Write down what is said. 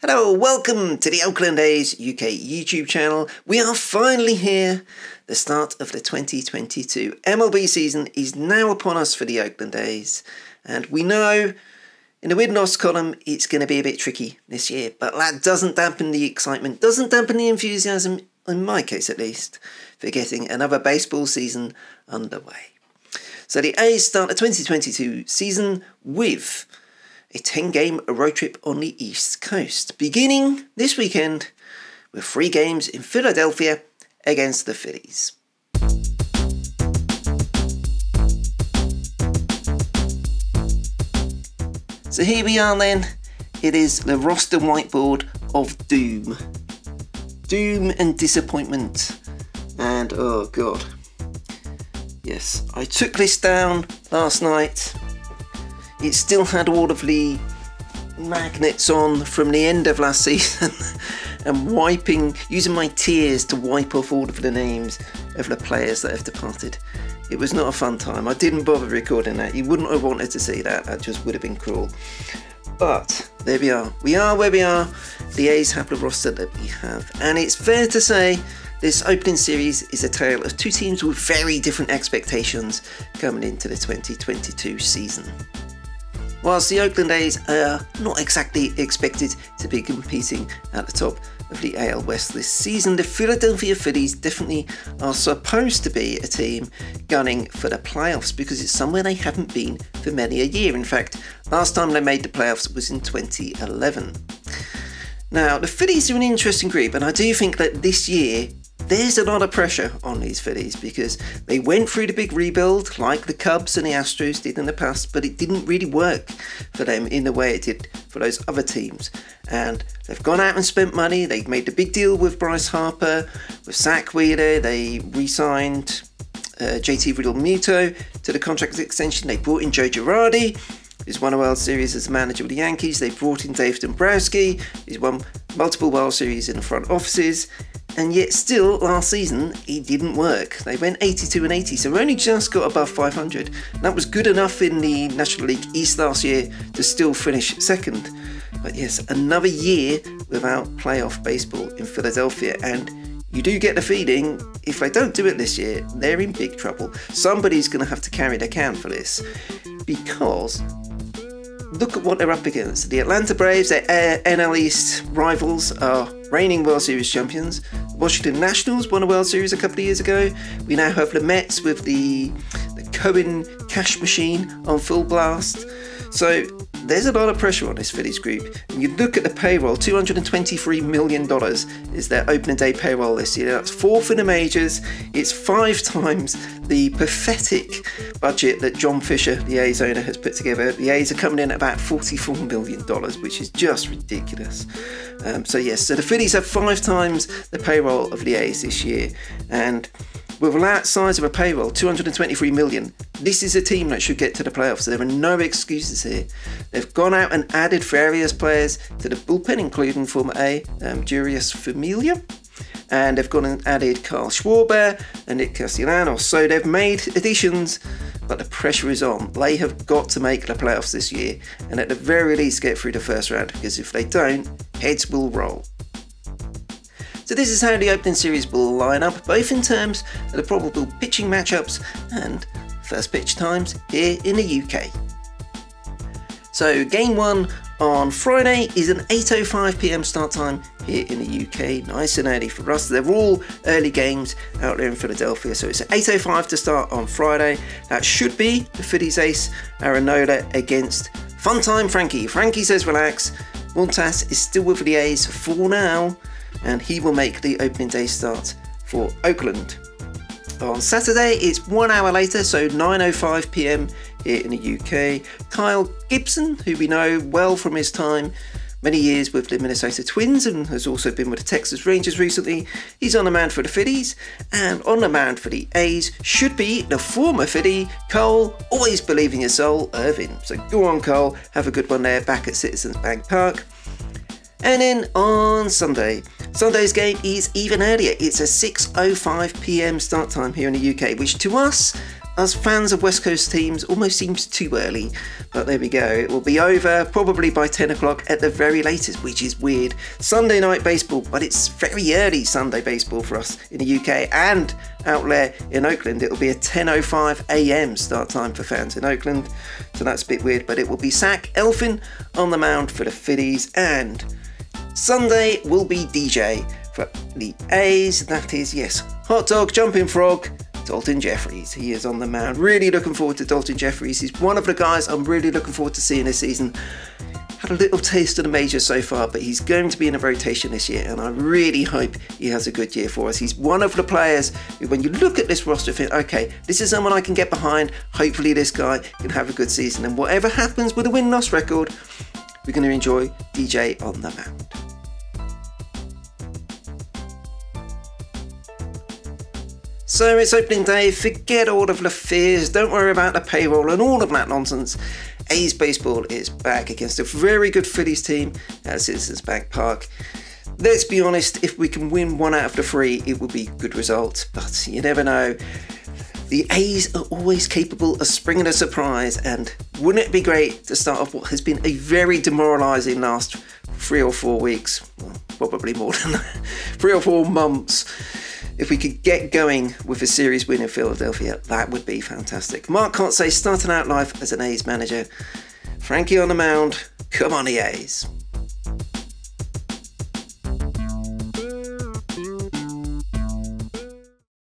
Hello, welcome to the Oakland A's UK YouTube channel. We are finally here. The start of the 2022 MLB season is now upon us for the Oakland A's. And we know in the win-loss column it's going to be a bit tricky this year. But that doesn't dampen the excitement, doesn't dampen the enthusiasm, in my case at least, for getting another baseball season underway. So the A's start the 2022 season with a 10-game road trip on the East Coast, beginning this weekend with 3 games in Philadelphia against the Phillies. So here we are then. It is the roster whiteboard of doom. Doom and disappointment. And oh god. Yes, I took this down last night. It still had all of the magnets on from the end of last season and using my tears to wipe off all of the names of the players that have departed. It was not a fun time. I didn't bother recording that. You wouldn't have wanted to see that. That just would have been cruel. But there we are. We are where we are. The A's have the roster that we have. And it's fair to say this opening series is a tale of 2 teams with very different expectations coming into the 2022 season. Whilst the Oakland A's are not exactly expected to be competing at the top of the AL West this season, the Philadelphia Phillies definitely are supposed to be a team gunning for the playoffs because it's somewhere they haven't been for many a year. In fact, last time they made the playoffs was in 2011. Now, the Phillies are an interesting group, and I do think that this year there's a lot of pressure on these Phillies because they went through the big rebuild like the Cubs and the Astros did in the past, but it didn't really work for them in the way it did for those other teams. And they've gone out and spent money. They've made the big deal with Bryce Harper, with Zach Wheeler. They re-signed JT Realmuto to the contract extension. They brought in Joe Girardi, who's won a World Series as manager with the Yankees. They brought in Dave Dombrowski, who's won multiple World Series in the front offices. And yet still, last season, it didn't work. They went 82-80, so we only just got above 500. That was good enough in the National League East last year to still finish second. But yes, another year without playoff baseball in Philadelphia. And you do get the feeling, if they don't do it this year, they're in big trouble. Somebody's going to have to carry the can for this. Because look at what they're up against. The Atlanta Braves, their NL East rivals, are reigning World Series champions. Washington Nationals won a World Series a couple of years ago. We now have the Mets with the Cohen cash machine on full blast. So there's a lot of pressure on this Phillies group. And you look at the payroll, $223 million is their opening day payroll this year. That's 4th in the majors. It's 5 times the pathetic budget that John Fisher, the A's owner, has put together. The A's are coming in at about $44 million, which is just ridiculous. So the Phillies have 5 times the payroll of the A's this year. And with that size of a payroll, $223 million, this is a team that should get to the playoffs. There are no excuses here. They've gone out and added various players to the bullpen, including former A, Jurius Familia. And they've gone and added Carl Schwarber and Nick Castellanos. So they've made additions, but the pressure is on. They have got to make the playoffs this year and at the very least get through the first round, because if they don't, heads will roll. So this is how the opening series will line up, both in terms of the probable pitching matchups and first pitch times here in the UK. So game 1 on Friday is an 8:05 PM start time here in the UK, nice and early for us. They're all early games out there in Philadelphia, so it's at 8:05 to start on Friday. That should be the Phillies ace Aranola against Funtime Frankie. Frankie says relax. Montas is still with the A's for now, and he will make the opening day start for Oakland. On Saturday, it's 1 hour later, so 9:05 PM here in the UK. Kyle Gibson, who we know well from his time many years with the Minnesota Twins and has also been with the Texas Rangers recently, he's on the mound for the Phillies, and on the mound for the A's should be the former Philly, Cole, always believe in your soul, Irvin. So go on, Cole, have a good one there back at Citizens Bank Park. And then on Sunday's game is even earlier. It's a 6:05 PM start time here in the UK, which to us us fans of West Coast teams almost seems too early, but there we go. It will be over probably by 10 o'clock at the very latest, which is weird. Sunday night baseball, but it's very early Sunday baseball for us in the UK, and out there in Oakland it'll be a 10:05 a.m. start time for fans in Oakland, so that's a bit weird. But it will be Zach Eflin on the mound for the Phillies, and Sunday will be DJ for the A's. That is, yes, hot dog, jumping frog, Dalton Jeffries. He is on the mound. Really looking forward to Dalton Jeffries. He's one of the guys I'm really looking forward to seeing this season. Had a little taste of the majors so far, but he's going to be in a rotation this year, and I really hope he has a good year for us. He's one of the players who, when you look at this roster, think, okay, this is someone I can get behind. Hopefully this guy can have a good season, and whatever happens with the win-loss record, we're going to enjoy DJ on the mound. So it's opening day, forget all of the fears, don't worry about the payroll and all of that nonsense. A's baseball is back against a very good Phillies team at Citizens Bank Park. Let's be honest, if we can win 1 out of the 3, it will be a good result, but you never know. The A's are always capable of springing a surprise, and wouldn't it be great to start off what has been a very demoralising last 3 or 4 weeks, well, probably more than that, 3 or 4 months. If we could get going with a series win in Philadelphia, that would be fantastic. Mark Kotsay starting out life as an A's manager. Frankie on the mound. Come on, the A's.